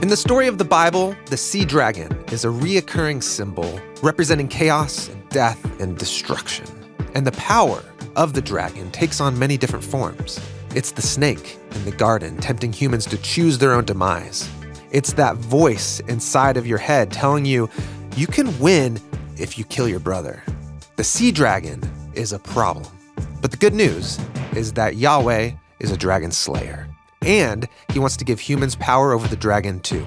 In the story of the Bible, the sea dragon is a reoccurring symbol representing chaos and death and destruction. And the power of the dragon takes on many different forms. It's the snake in the garden tempting humans to choose their own demise. It's that voice inside of your head telling you, you can win if you kill your brother. The sea dragon is a problem. But the good news is that Yahweh is a dragon slayer. And he wants to give humans power over the dragon too.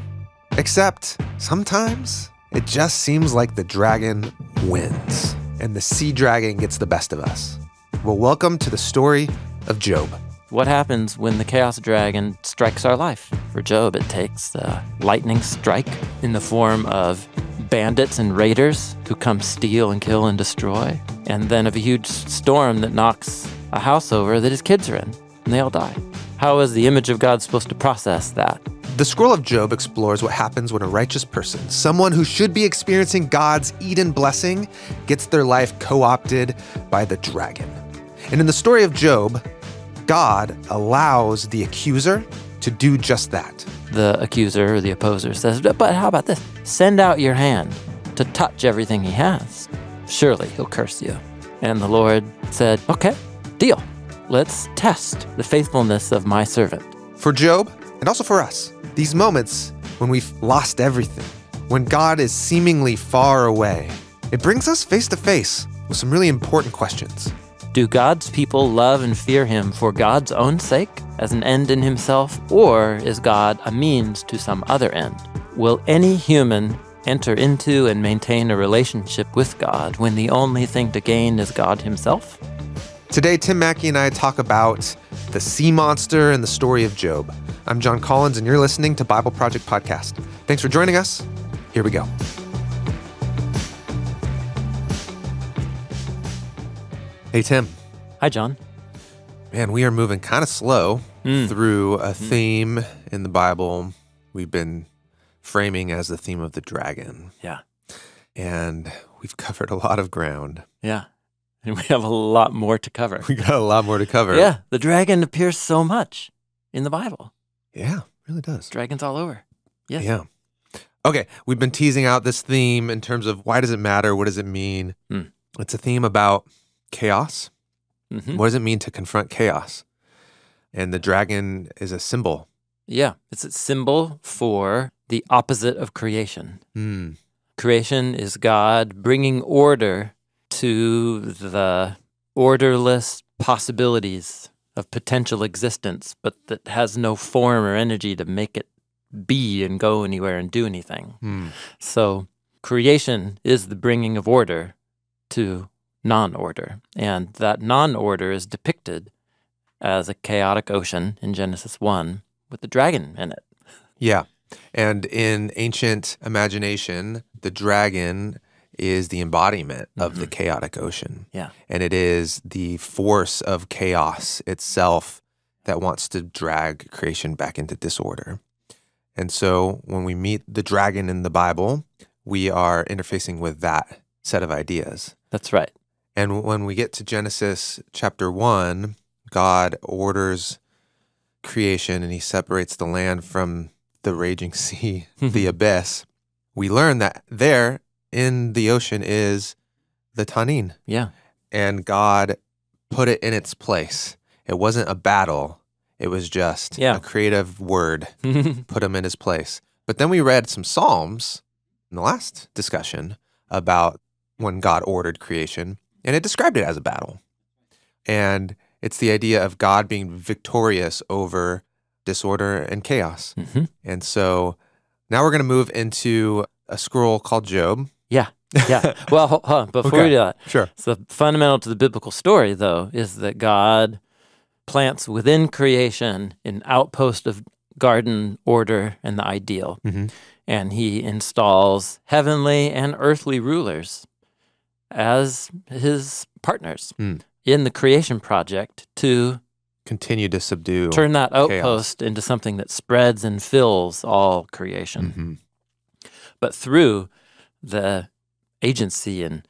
Except sometimes it just seems like the dragon wins and the sea dragon gets the best of us. Well, welcome to the story of Job. What happens when the chaos dragon strikes our life? For Job, it takes a lightning strike in the form of bandits and raiders who come steal and kill and destroy, and then of a huge storm that knocks a house over that his kids are in, and they all die. How is the image of God supposed to process that? The scroll of Job explores what happens when a righteous person, someone who should be experiencing God's Eden blessing, gets their life co-opted by the dragon. And in the story of Job, God allows the accuser to do just that. The accuser or the opposer says, but how about this? Send out your hand to touch everything he has. Surely he'll curse you. And the Lord said, okay, deal. Let's test the faithfulness of my servant. For Job, and also for us, these moments when we've lost everything, when God is seemingly far away, it brings us face to face with some really important questions. Do God's people love and fear him for God's own sake, as an end in himself, or is God a means to some other end? Will any human enter into and maintain a relationship with God when the only thing to gain is God himself? Today, Tim Mackey and I talk about the sea monster and the story of Job. I'm Jon Collins, and you're listening to Bible Project Podcast. Thanks for joining us. Here we go. Hey, Tim. Hi, John. Man, we are moving kind of slow through a theme in the Bible we've been framing as the theme of the dragon. Yeah. And we've covered a lot of ground. Yeah. And we have a lot more to cover. We got a lot more to cover. Yeah. The dragon appears so much in the Bible. Yeah, it really does. Dragons all over. Yes. Yeah. Okay, we've been teasing out this theme in terms of why does it matter? What does it mean? It's a theme about chaos. Mm-hmm. What does it mean to confront chaos? And the dragon is a symbol. Yeah. It's a symbol for the opposite of creation. Creation is God bringing order to the orderless possibilities of potential existence, but that has no form or energy to make it be and go anywhere and do anything. So creation is the bringing of order to non-order, and that non-order is depicted as a chaotic ocean in Genesis 1 with the dragon in it. Yeah, and in ancient imagination, the dragon is the embodiment of the chaotic ocean. Yeah. And it is the force of chaos itself that wants to drag creation back into disorder. And so when we meet the dragon in the Bible, we are interfacing with that set of ideas. That's right. And when we get to Genesis chapter 1, God orders creation and he separates the land from the raging sea, the abyss. We learn that there in the ocean is the Tanin. Yeah. And God put it in its place. It wasn't a battle. It was just a creative word, put him in his place. But then we read some Psalms in the last discussion about when God ordered creation, and it described it as a battle. And it's the idea of God being victorious over disorder and chaos. And so now we're going to move into a scroll called Job. Yeah. Well, hold on. Before we do that, sure. So fundamental to the biblical story, though, is that God plants within creation an outpost of garden order and the ideal. And he installs heavenly and earthly rulers as his partners in the creation project to continue to subdue, turn that chaos. outpost into something that spreads and fills all creation. But through the agency and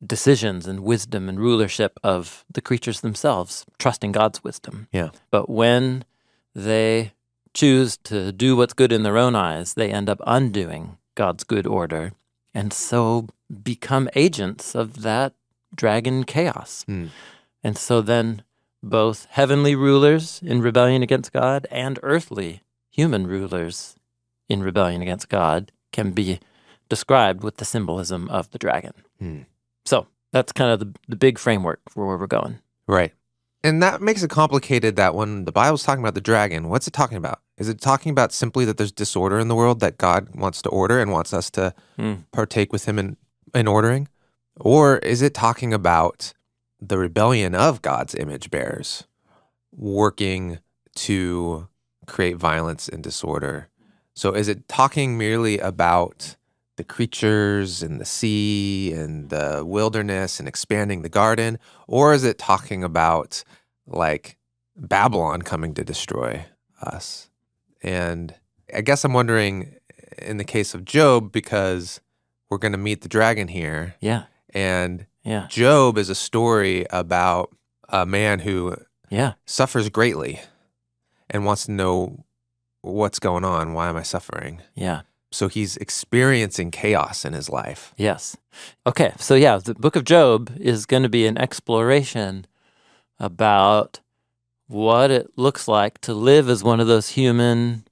decisions and wisdom and rulership of the creatures themselves, trusting God's wisdom. Yeah. But when they choose to do what's good in their own eyes, they end up undoing God's good order, and so become agents of that dragon chaos. And so then both heavenly rulers in rebellion against God and earthly human rulers in rebellion against God can be described with the symbolism of the dragon. So that's kind of the big framework for where we're going. Right. And that makes it complicated that when the Bible's talking about the dragon, what's it talking about? Is it talking about simply that there's disorder in the world that God wants to order and wants us to partake with him in ordering? Or is it talking about the rebellion of God's image bearers working to create violence and disorder? So is it talking merely about the creatures and the sea and the wilderness and expanding the garden? Or is it talking about like Babylon coming to destroy us? And I guess I'm wondering in the case of Job, because we're going to meet the dragon here. Yeah. And Yeah. Job is a story about a man who suffers greatly and wants to know what's going on. Why am I suffering? Yeah. So he's experiencing chaos in his life. Yes. Okay, so yeah, the book of Job is going to be an exploration about what it looks like to live as one of those human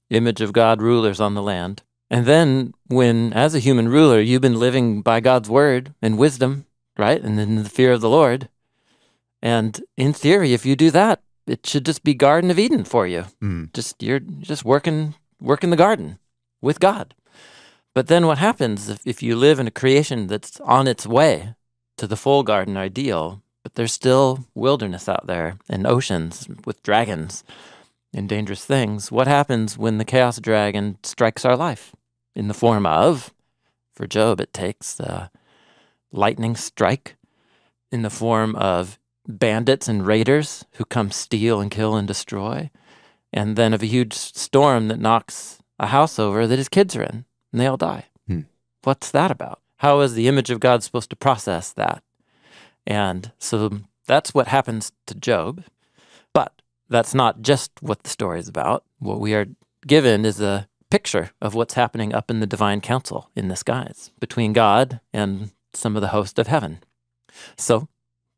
image of God rulers on the land. And then when, as a human ruler, you've been living by God's word and wisdom, right? And in the fear of the Lord. And in theory, if you do that, it should just be Garden of Eden for you. You're just working the garden with God. But then what happens if you live in a creation that's on its way to the full garden ideal, but there's still wilderness out there and oceans with dragons and dangerous things? What happens when the chaos dragon strikes our life in the form of, for Job, it takes a lightning strike, in the form of bandits and raiders who come steal and kill and destroy, and then of a huge storm that knocks a house over that his kids are in, and they all die. What's that about? How is the image of God supposed to process that? And so that's what happens to Job. But that's not just what the story is about. What we are given is a picture of what's happening up in the divine council in the skies between God and some of the host of heaven. So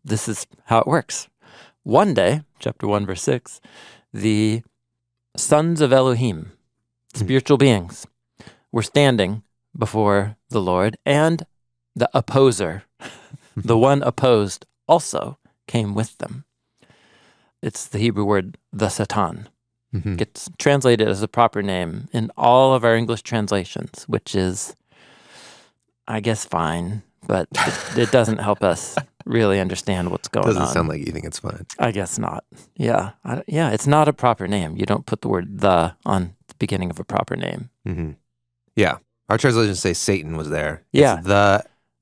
this is how it works. One day, chapter 1, verse 6, the sons of Elohim, spiritual beings, were standing before the Lord, and the opposer, the one opposed, also came with them. It's the Hebrew word, the Satan. Gets translated as a proper name in all of our English translations, which is, I guess, fine, but it doesn't help us really understand what's going on. Doesn't sound like you think it's fine. I guess not. Yeah. It's not a proper name. You don't put the word "the" on the beginning of a proper name. Yeah. Our translations say Satan was there. Yeah. It's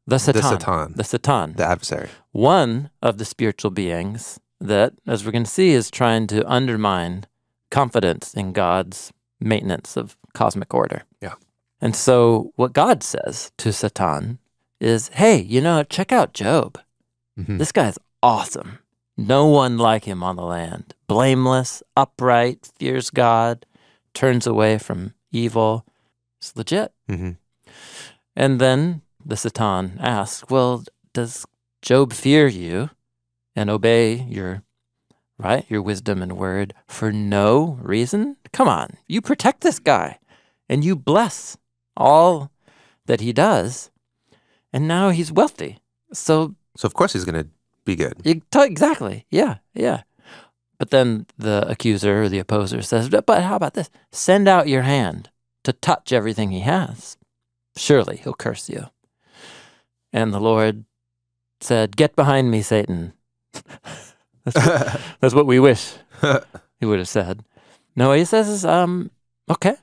the Satan. The Satan. The adversary. One of the spiritual beings that, as we're going to see, is trying to undermine confidence in God's maintenance of cosmic order. Yeah. And so what God says to Satan is, hey, check out Job. This guy's awesome. No one like him on the land. Blameless, upright, fears God, turns away from evil. It's legit. And then the Satan asks, well, does Job fear you and obey your wisdom and word for no reason? Come on, you protect this guy and you bless all that he does. And now he's wealthy. So of course he's going to be good. Exactly. Yeah. But then the accuser or the opposer says, but how about this? Send out your hand to touch everything he has. Surely he'll curse you. And the Lord said, get behind me, Satan. That's what we wish he would have said. No, what he says is, okay,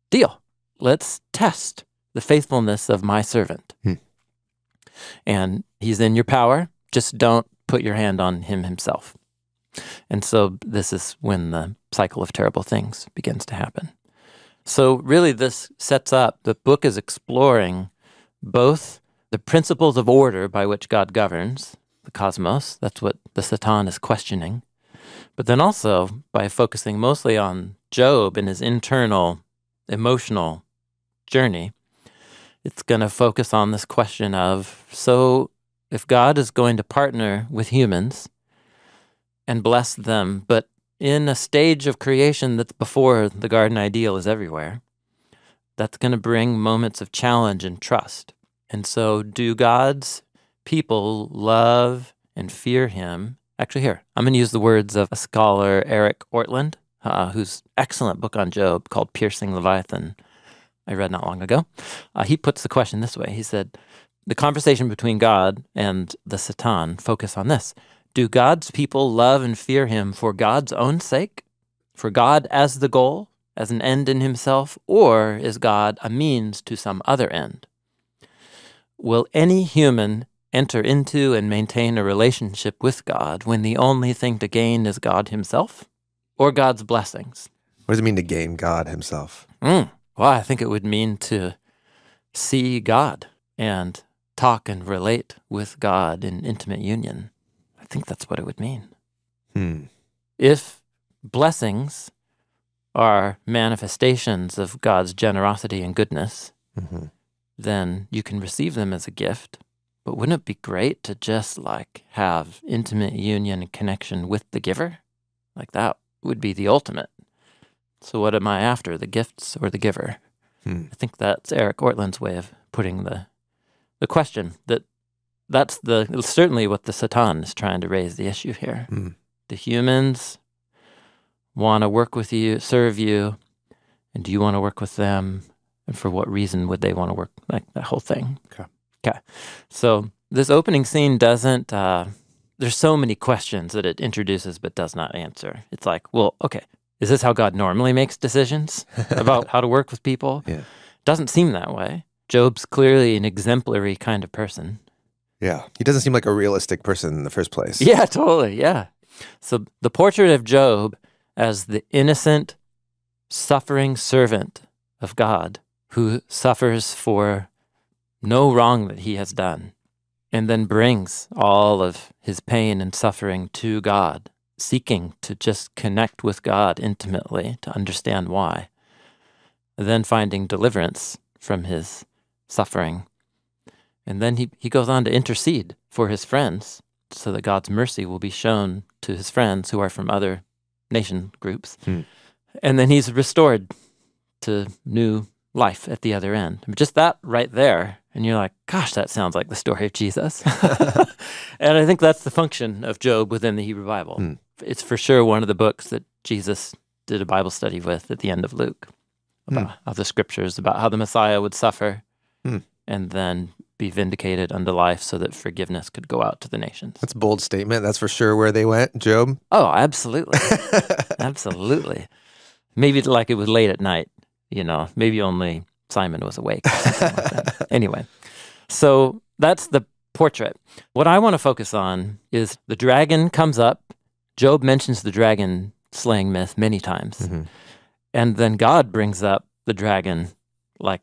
deal. Let's test the faithfulness of my servant. And he's in your power. Just don't put your hand on him himself. And so this is when the cycle of terrible things begins to happen. So really this sets up, the book is exploring both the principles of order by which God governs the cosmos. That's what the Satan is questioning. But then also by focusing mostly on Job in his internal emotional journey, it's going to focus on this question of, so if God is going to partner with humans and bless them, but in a stage of creation that's before the garden ideal is everywhere, that's going to bring moments of challenge and trust. And so do God's people love and fear him? Actually, here, I'm going to use the words of a scholar, Eric Ortland, whose excellent book on Job called Piercing Leviathan, I read not long ago. He puts the question this way. He said, the conversation between God and the Satan focus on this. Do God's people love and fear him for God's own sake? For God as the goal, as an end in himself? Or is God a means to some other end? Will any human enter into and maintain a relationship with God when the only thing to gain is God himself or God's blessings? What does it mean to gain God himself? Well, I think it would mean to see God and talk and relate with God in intimate union. I think that's what it would mean. If blessings are manifestations of God's generosity and goodness, then you can receive them as a gift. But wouldn't it be great to just have intimate union and connection with the giver? That would be the ultimate. So what am I after, the gifts or the giver? I think that's Eric Ortland's way of putting the question. That's certainly what the Satan is trying to raise the issue here. Do humans want to work with you, serve you, and do you want to work with them? And for what reason would they want to work, that whole thing? Okay. So this opening scene doesn't, there's so many questions that it introduces but does not answer. It's well, okay, is this how God normally makes decisions about how to work with people? Yeah. Doesn't seem that way. Job's clearly an exemplary kind of person. Yeah. He doesn't seem like a realistic person in the first place. Yeah, totally, yeah. So the portrait of Job as the innocent, suffering servant of God who suffers for no wrong that he has done, and then brings all of his pain and suffering to God, seeking to just connect with God intimately to understand why, then finding deliverance from his suffering. And then he goes on to intercede for his friends so that God's mercy will be shown to his friends who are from other nation groups. And then he's restored to new life at the other end. Just that right there. And you're like, gosh, that sounds like the story of Jesus. And I think that's the function of Job within the Hebrew Bible. It's for sure one of the books that Jesus did a Bible study with at the end of Luke, about how the scriptures, about how the Messiah would suffer and then be vindicated unto life so that forgiveness could go out to the nations. That's a bold statement. That's for sure where they went, Job. Oh, absolutely. Absolutely. Maybe it was late at night, maybe only Simon was awake or something like that. Anyway, so that's the portrait. What I want to focus on is the dragon comes up. Job mentions the dragon slaying myth many times. And then God brings up the dragon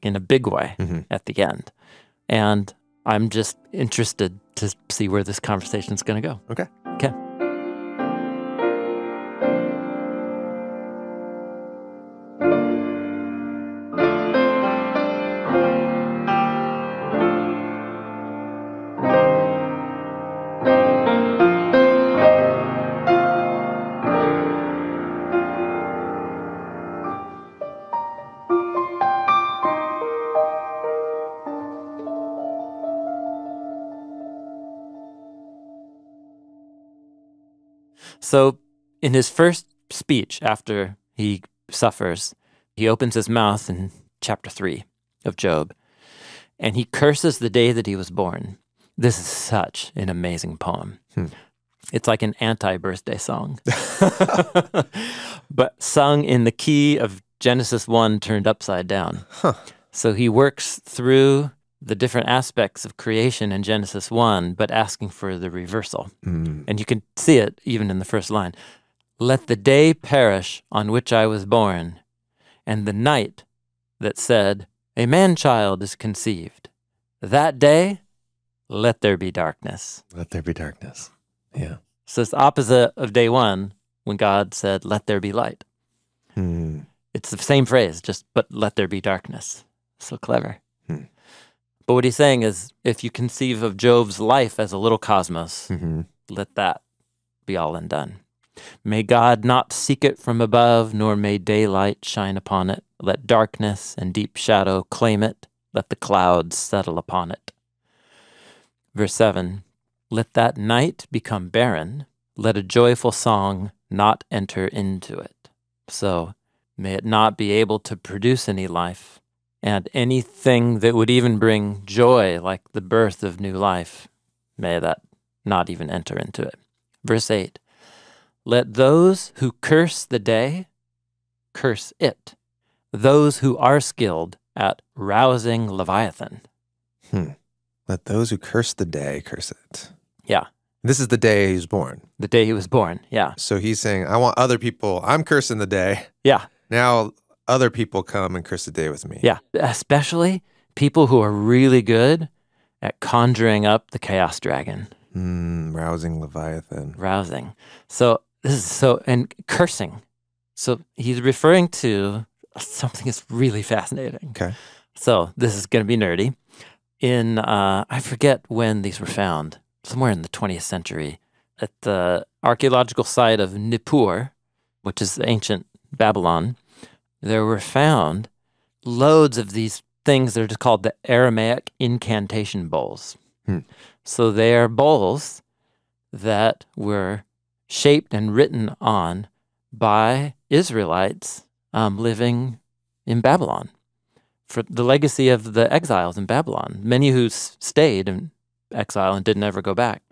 in a big way at the end. And I'm just interested to see where this conversation is going to go. Okay. So in his first speech after he suffers, he opens his mouth in chapter 3 of Job, and he curses the day that he was born. This is such an amazing poem. It's like an anti-birthday song, but sung in the key of Genesis 1 turned upside down. So he works through the different aspects of creation in Genesis 1, but asking for the reversal. And you can see it even in the first line. Let the day perish on which I was born, and the night that said, a man-child is conceived. That day, let there be darkness. Let there be darkness. Yeah. So it's the opposite of day 1 when God said, let there be light. It's the same phrase, but let there be darkness. So clever. But what he's saying is, if you conceive of Job's life as a little cosmos, let that be all undone. May God not seek it from above, nor may daylight shine upon it. Let darkness and deep shadow claim it. Let the clouds settle upon it. Verse 7, let that night become barren. Let a joyful song not enter into it. So may it not be able to produce any life, and anything that would even bring joy, like the birth of new life, may that not even enter into it. Verse 8, let those who curse the day curse it, those who are skilled at rousing Leviathan. Let those who curse the day curse it. Yeah. This is the day he was born. The day he was born, yeah. So he's saying, I want other people, I'm cursing the day. Yeah. Now other people come and curse the day with me. Yeah, especially people who are really good at conjuring up the chaos dragon. Rousing Leviathan. Rousing. So this is and cursing. So he's referring to something that's really fascinating. Okay. So this is going to be nerdy. In, I forget when these were found, somewhere in the 20th century, at the archaeological site of Nippur, which is ancient Babylon, there were found loads of these things that are just called the Aramaic incantation bowls. So they are bowls that were shaped and written on by Israelites living in Babylon for the legacy of the exiles in Babylon. Many who stayed in exile and didn't ever go back.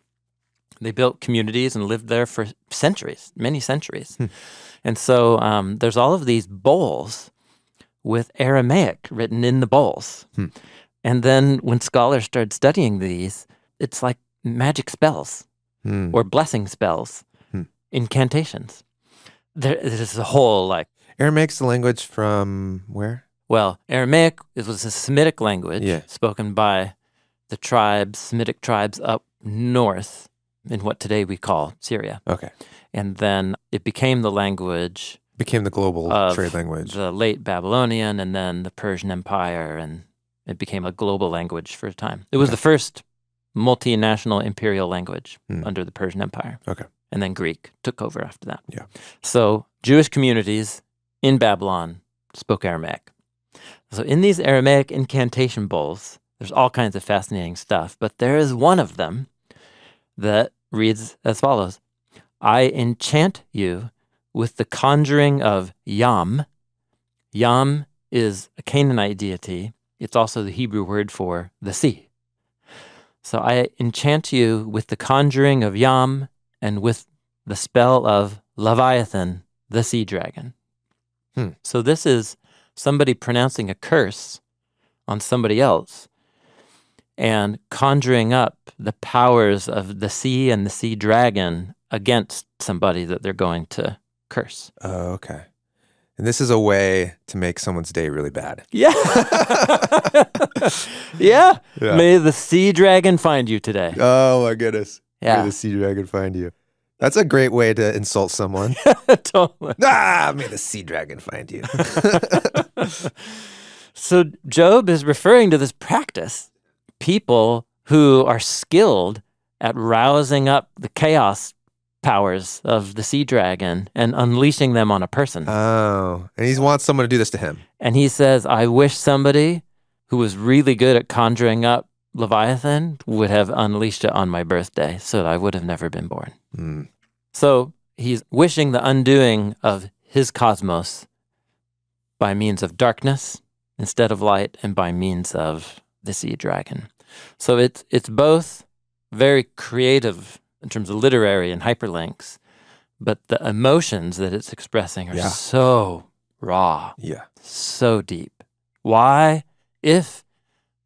They built communities and lived there for centuries, many centuries. And so there's all of these bowls with Aramaic written in the bowls. And then when scholars started studying these, it's like magic spells or blessing spells, incantations. There's a whole Aramaic's the language from where? Well, Aramaic was a Semitic language spoken by the Semitic tribes up north in what today we call Syria. Okay. And then it became the language. Became the global trade language. The late Babylonian and then the Persian Empire, and it became a global language for a time. It was the first multinational imperial language under the Persian Empire. Okay. And then Greek took over after that. Yeah. So Jewish communities in Babylon spoke Aramaic. So in these Aramaic incantation bowls, there's all kinds of fascinating stuff, but there is one of them that reads as follows. I enchant you with the conjuring of Yam. Yam is a Canaanite deity. It's also the Hebrew word for the sea. So I enchant you with the conjuring of Yam and with the spell of Leviathan, the sea dragon. So this is somebody pronouncing a curse on somebody else and conjuring up the powers of the sea and the sea dragon against somebody that they're going to curse. Oh, okay. And this is a way to make someone's day really bad. Yeah. Yeah. May the sea dragon find you today. Oh, my goodness. Yeah. May the sea dragon find you. That's a great way to insult someone. Totally. May the sea dragon find you. So Job is referring to this practice. People who are skilled at rousing up the chaos powers of the sea dragon and unleashing them on a person. Oh, and he wants someone to do this to him. And he says, I wish somebody who was really good at conjuring up Leviathan would have unleashed it on my birthday so that I would have never been born. So he's wishing the undoing of his cosmos by means of darkness instead of light and by means of the sea dragon. So it's both very creative in terms of literary and hyperlinks, but the emotions that it's expressing are so raw, so deep. Why? If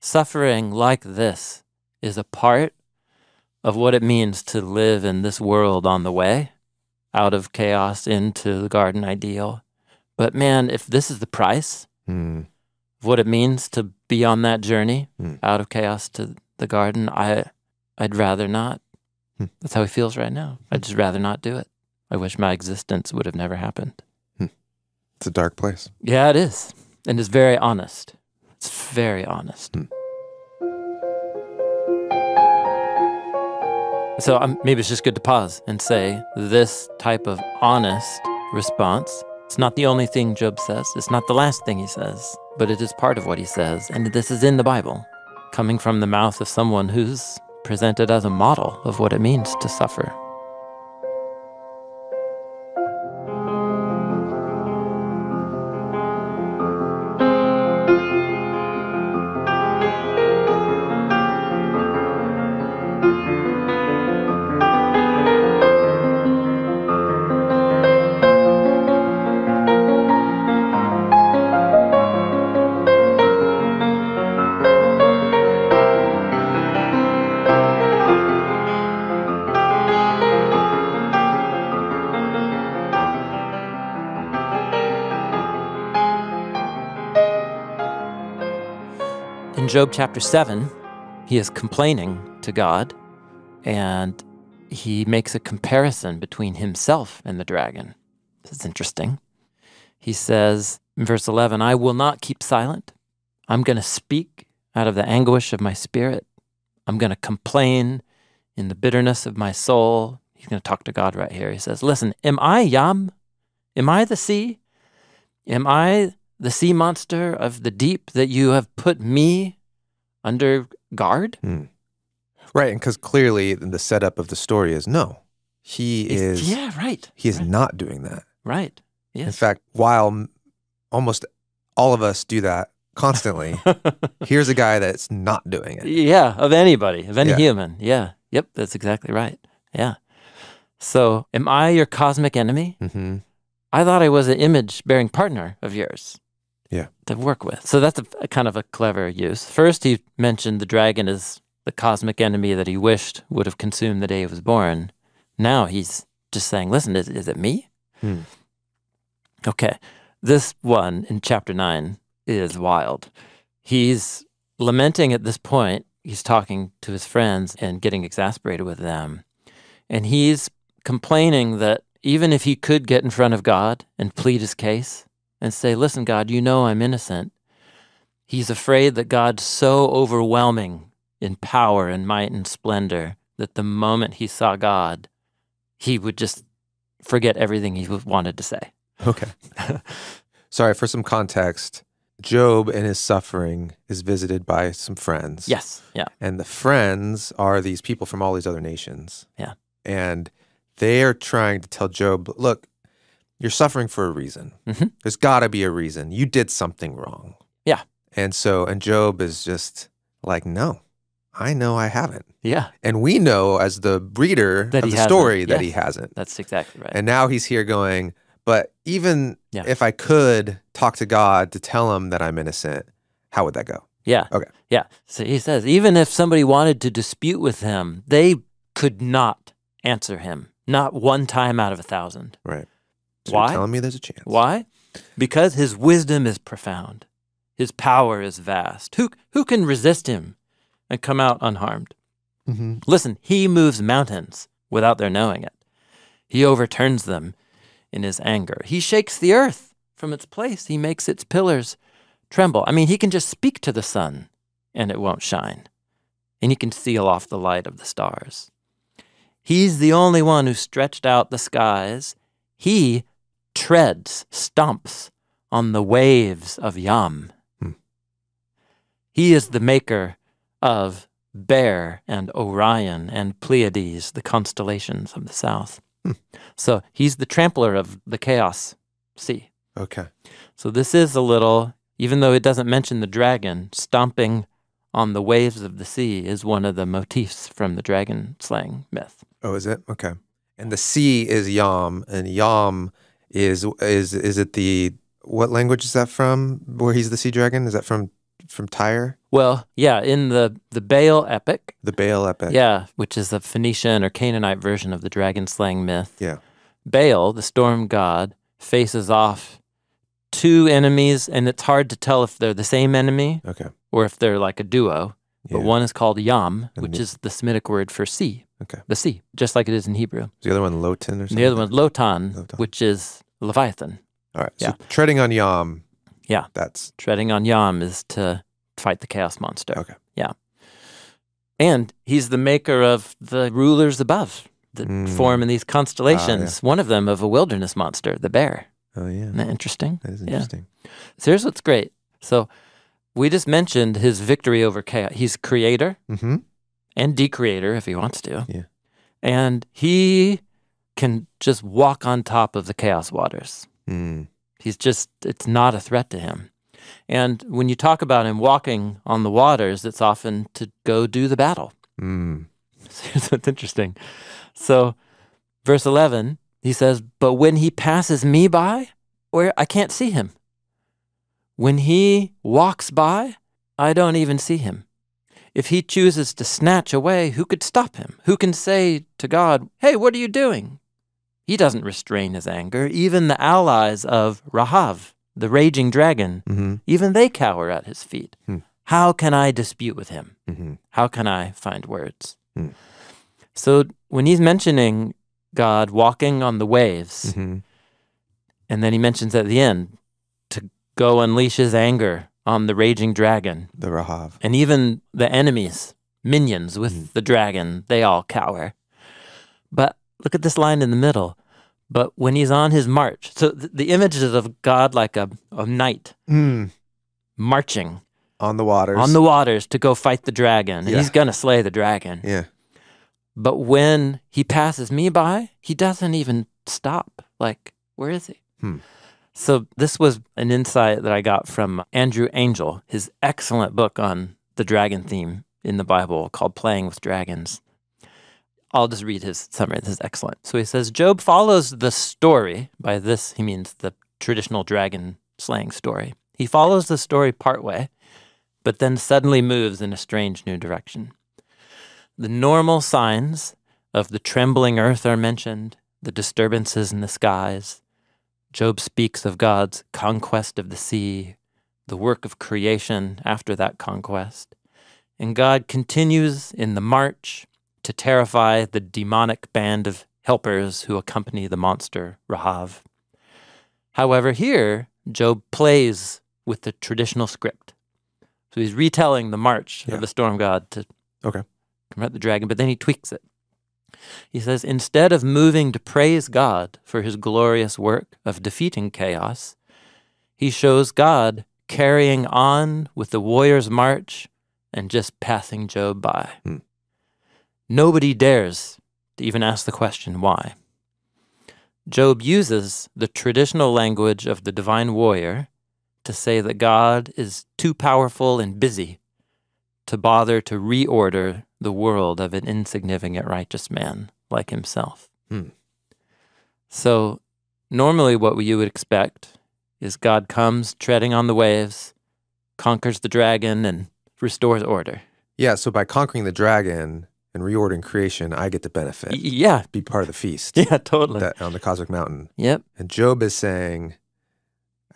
suffering like this is a part of what it means to live in this world on the way out of chaos into the garden ideal. But man, if this is the price of what it means to be on that journey out of chaos to the garden, I'd rather not. That's how he feels right now. I'd just rather not do it. I wish my existence would have never happened. It's a dark place. Yeah, it is. And it's very honest. It's very honest. So maybe it's just good to pause and say this type of honest response, it's not the only thing Job says. It's not the last thing he says, but it is part of what he says. And this is in the Bible, coming from the mouth of someone who's presented as a model of what it means to suffer. In Job chapter 7, he is complaining to God, and he makes a comparison between himself and the dragon. This is interesting. He says in verse 11, I will not keep silent. I'm going to speak out of the anguish of my spirit. I'm going to complain in the bitterness of my soul. He's going to talk to God right here. He says, listen, am I Yam? Am I the sea? Am I the sea monster of the deep that you have put me under guard? Right, and because clearly the setup of the story is no. He is not doing that. Right. Yes. In fact, while almost all of us do that constantly, here's a guy that's not doing it. Yeah, of anybody, of any human. Yeah. Yep, that's exactly right. Yeah. So, am I your cosmic enemy? Mm-hmm. I thought I was an image-bearing partner of yours. Yeah. To work with. So that's a kind of a clever use. First, he mentioned the dragon as the cosmic enemy that he wished would have consumed the day he was born. Now he's just saying, listen, is it me? Okay. This one in chapter 9 is wild. He's lamenting at this point. He's talking to his friends and getting exasperated with them. And he's complaining that even if he could get in front of God and plead his case, and say, listen, God, you know I'm innocent. He's afraid that God's so overwhelming in power and might and splendor that the moment he saw God, he would just forget everything he wanted to say. Okay. Sorry, for some context, Job in his suffering is visited by some friends. Yes, yeah. And the friends are these people from all these other nations. Yeah. And they're trying to tell Job, look, you're suffering for a reason. Mm-hmm. There's got to be a reason. You did something wrong. Yeah. And Job is just like, no, I know I haven't. Yeah. And we know as the reader of the story that he hasn't. That's exactly right. And now he's here going, but even if I could talk to God to tell him that I'm innocent, how would that go? Yeah. Okay. Yeah. So he says, even if somebody wanted to dispute with him, they could not answer him. Not one time out of 1,000. Right. So Why? You're telling me there's a chance. Why? Because his wisdom is profound. His power is vast. Who can resist him and come out unharmed? Mm-hmm. Listen, he moves mountains without their knowing it. He overturns them in his anger. He shakes the earth from its place. He makes its pillars tremble. I mean, he can just speak to the sun and it won't shine. And he can seal off the light of the stars. He's the only one who stretched out the skies. He treads, stomps on the waves of Yam. He is the maker of Bear and Orion and Pleiades, the constellations of the south. So he's the trampler of the chaos sea. Okay. So this is a little, even though it doesn't mention the dragon, stomping on the waves of the sea is one of the motifs from the dragon slaying myth. Oh, is it? Okay. And the sea is Yam, and Yam is it the, what language is that from, where he's the sea dragon? Is that from Tyre? Well, yeah, in the Baal epic. The Baal epic. Yeah, which is a Phoenician or Canaanite version of the dragon slaying myth. Yeah. Baal, the storm god, faces off two enemies, and it's hard to tell if they're the same enemy or if they're like a duo. Yeah. But one is called Yam, which is the Semitic word for sea. Okay. The sea, just like it is in Hebrew. Is the other one Lotan or something? The other one's Lotan, which is Leviathan. All right. Yeah. So treading on Yam. Yeah. That's Treading on Yam is to fight the chaos monster. okay. Yeah. And he's the maker of the rulers above that form in these constellations. One of them of a wilderness monster, the bear. Oh, yeah. Isn't that interesting? That is interesting. Yeah. So here's what's great. So we just mentioned his victory over chaos. He's creator and decreator if he wants to. Yeah. And he can just walk on top of the chaos waters. It's not a threat to him. And when you talk about him walking on the waters, it's often to go do the battle. So it's interesting. So verse 11, he says, but when he passes me by, where I can't see him. When he walks by, I don't even see him. If he chooses to snatch away, who could stop him? Who can say to God, hey, what are you doing? He doesn't restrain his anger. Even the allies of Rahav, the raging dragon, even they cower at his feet. How can I dispute with him? How can I find words? So when he's mentioning God walking on the waves, and then he mentions at the end to go unleash his anger on the raging dragon. The Rahav. And even the enemies, minions with the dragon, they all cower. But look at this line in the middle. But when he's on his march, so the image is of God like a knight marching on the waters. To go fight the dragon. And he's going to slay the dragon. Yeah. But when he passes me by, he doesn't even stop. Like, where is he? So this was an insight that I got from Andrew Angel, his excellent book on the dragon theme in the Bible called Playing with Dragons. I'll just read his summary. This is excellent. So he says, Job follows the story. By this, he means the traditional dragon slaying story. He follows the story partway, but then suddenly moves in a strange new direction. The normal signs of the trembling earth are mentioned, the disturbances in the skies. Job speaks of God's conquest of the sea, the work of creation after that conquest. And God continues in the march to terrify the demonic band of helpers who accompany the monster Rahav. However, here, Job plays with the traditional script. So he's retelling the march of the storm god to confront the dragon, but then he tweaks it. He says, instead of moving to praise God for his glorious work of defeating chaos, he shows God carrying on with the warrior's march and just passing Job by. Nobody dares to even ask the question, why? Job uses the traditional language of the divine warrior to say that God is too powerful and busy to bother to reorder the world of an insignificant righteous man like himself. So normally what you would expect is God comes treading on the waves, conquers the dragon, and restores order. Yeah, so by conquering the dragon and reordering creation, I get to benefit. Yeah. Be part of the feast. Yeah, totally. On the cosmic mountain. Yep. And Job is saying,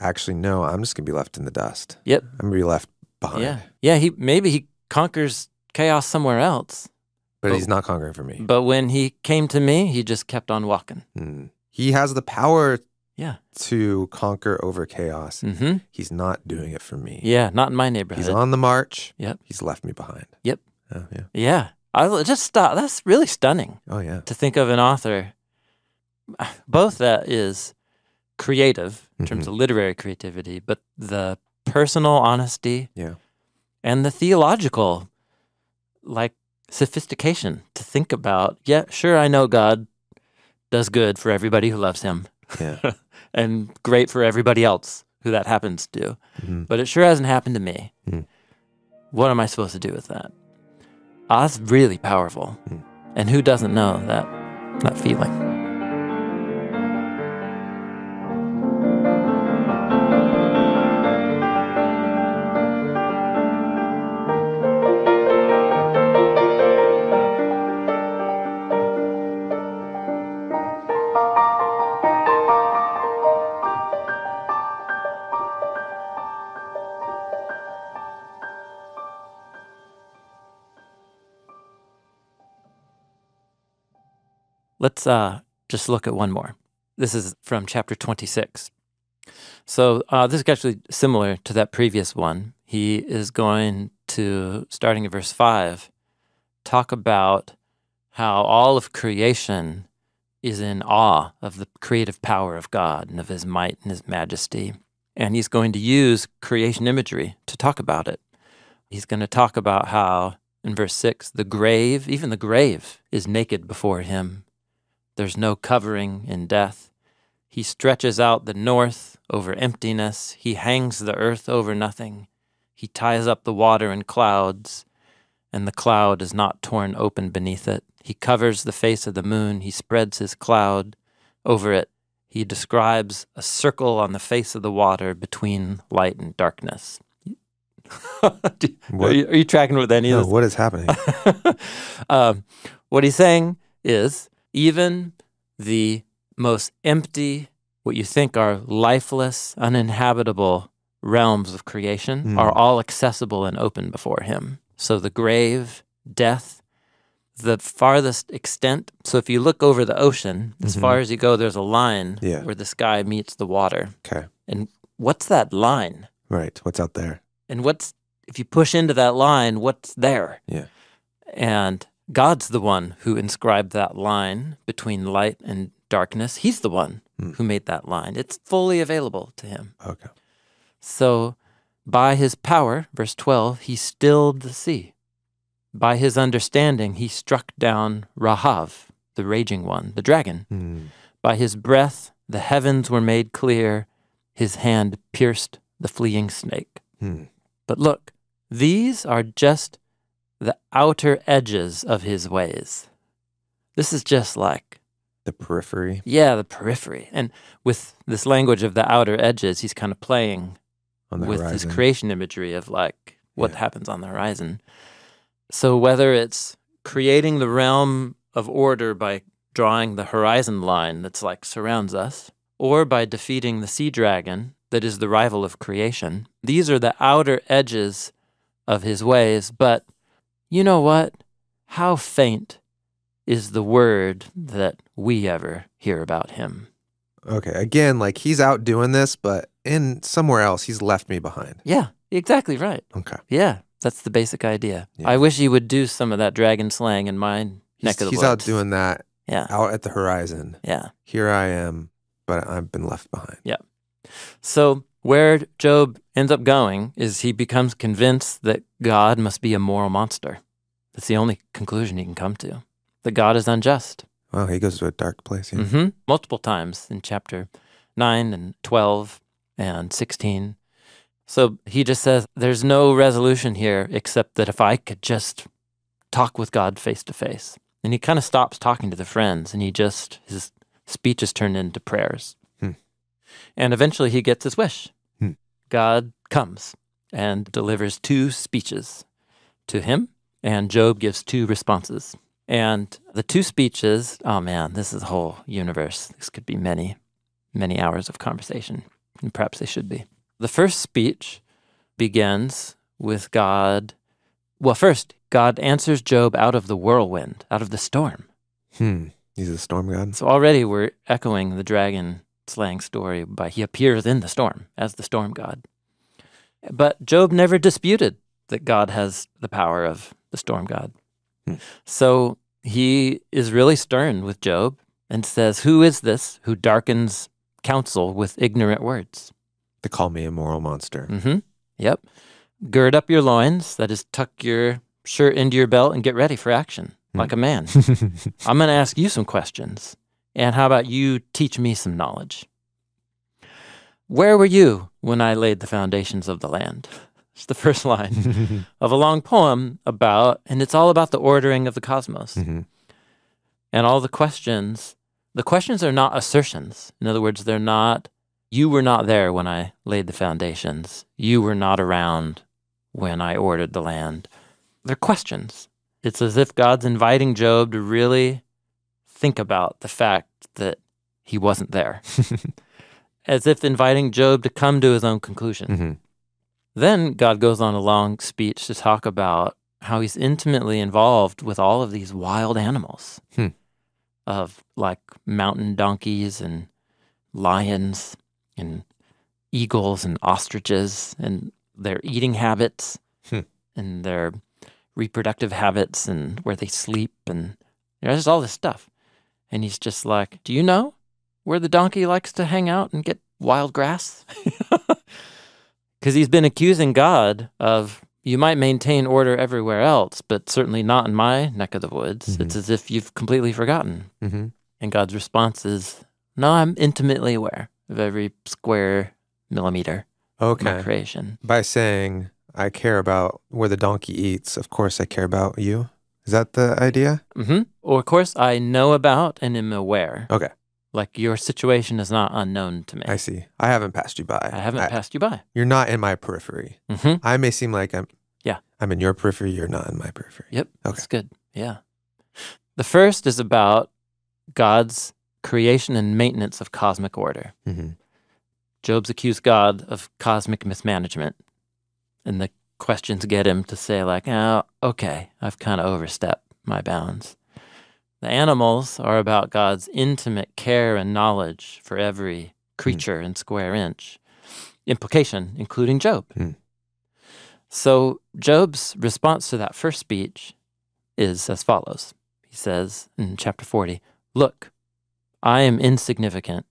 actually, no, I'm just going to be left in the dust. Yep. I'm going to be left behind. Yeah. Yeah, maybe he conquers chaos somewhere else. But he's not conquering for me. But when he came to me, he just kept on walking. He has the power to conquer over chaos. He's not doing it for me. Yeah, not in my neighborhood. He's on the march. Yep. He's left me behind. Yep. Oh, yeah. Yeah. I just stop. That's really stunning. Oh, yeah. To think of an author, both that is creative in terms of literary creativity, but the personal honesty and the theological, like, sophistication to think about, sure, I know God does good for everybody who loves him. Yeah. And great for everybody else who that happens to. But it sure hasn't happened to me. What am I supposed to do with that? That's really powerful. And who doesn't know that feeling? Let's just look at one more. This is from chapter 26. So this is actually similar to that previous one. He is going to, starting at verse 5, talk about how all of creation is in awe of the creative power of God and of his might and his majesty. And he's going to use creation imagery to talk about it. He's going to talk about how, in verse 6, the grave, even the grave, is naked before him. There's no covering in death. He stretches out the north over emptiness. He hangs the earth over nothing. He ties up the water in clouds, and the cloud is not torn open beneath it. He covers the face of the moon. He spreads his cloud over it. He describes a circle on the face of the water between light and darkness. Are you tracking with any of this? What is happening? What he's saying is even the most empty, what you think are lifeless, uninhabitable realms of creation are all accessible and open before him. So the grave, death, the farthest extent. So if you look over the ocean, as far as you go, there's a line where the sky meets the water. Okay. And what's that line? Right. What's out there? And if you push into that line, what's there? Yeah. And God's the one who inscribed that line between light and darkness. He's the one who made that line. It's fully available to him. Okay. So by his power, verse 12, he stilled the sea. By his understanding, he struck down Rahav, the raging one, the dragon. By his breath, the heavens were made clear. His hand pierced the fleeing snake. But look, these are just the outer edges of his ways. This is just like the periphery. Yeah, the periphery. And with this language of the outer edges, he's kind of playing with his creation imagery of like what happens on the horizon. So whether it's creating the realm of order by drawing the horizon line that's like surrounds us, or by defeating the sea dragon that is the rival of creation, these are the outer edges of his ways. But you know what? How faint is the word that we ever hear about him. Okay, again, like he's out doing this, but in somewhere else, he's left me behind. Yeah, exactly right. Okay. Yeah, that's the basic idea. Yeah. I wish he would do some of that dragon slang in my neck of the woods. He's out doing that Yeah. out at the horizon. Yeah. Here I am, but I've been left behind. Yeah. So where Job ends up going is he becomes convinced that God must be a moral monster. That's the only conclusion he can come to, that God is unjust. Wow, he goes to a dark place. Yeah. Multiple times in chapter 9 and 12 and 16. So he just says, there's no resolution here except that if I could just talk with God face to face. And he kind of stops talking to the friends, and his speech is turned into prayers. And eventually he gets his wish. God comes and delivers 2 speeches to him, and Job gives 2 responses. And the 2 speeches, oh man, this is a whole universe. This could be many, many hours of conversation, and perhaps they should be. The first speech begins with God. Well, first, God answers Job out of the whirlwind, out of the storm. He's a storm god. So already we're echoing the dragon slaying story by he appears in the storm as the storm god. But Job never disputed that God has the power of the storm god. So he is really stern with Job and says, who is this who darkens counsel with ignorant words? They call me a moral monster. Yep. Gird up your loins, that is, tuck your shirt into your belt and get ready for action, like a man. I'm going to ask you some questions. And how about you teach me some knowledge? Where were you when I laid the foundations of the land? It's the first line of a long poem about, and it's all about the ordering of the cosmos. And all the questions are not assertions. In other words, they're not, you were not there when I laid the foundations. You were not around when I ordered the land. They're questions. It's as if God's inviting Job to really think about the fact that he wasn't there. As if inviting Job to come to his own conclusion. Then God goes on a long speech to talk about how he's intimately involved with all of these wild animals of like mountain donkeys and lions and eagles and ostriches and their eating habits and their reproductive habits and where they sleep and there's all this stuff. And he's just like, do you know where the donkey likes to hang out and get wild grass? Because he's been accusing God of, you might maintain order everywhere else, but certainly not in my neck of the woods. Mm-hmm. It's as if you've completely forgotten. Mm-hmm. And God's response is, no, I'm intimately aware of every square millimeter of my creation. By saying, I care about where the donkey eats, of course I care about you. Is that the idea? Mm-hmm. Or, of course, I know about and am aware. Okay. Like, your situation is not unknown to me. I see. I haven't passed you by. I haven't passed you by. You're not in my periphery. Mm-hmm. I may seem like I'm in your periphery. You're not in my periphery. Yep. Okay. That's good. Yeah. The first is about God's creation and maintenance of cosmic order. Mm-hmm. Job's accused God of cosmic mismanagement. And the questions get him to say, like, oh, okay, I've kind of overstepped my bounds. The animals are about God's intimate care and knowledge for every creature and square inch. Implication, including Job. So Job's response to that first speech is as follows. He says in chapter 40, look, I am insignificant.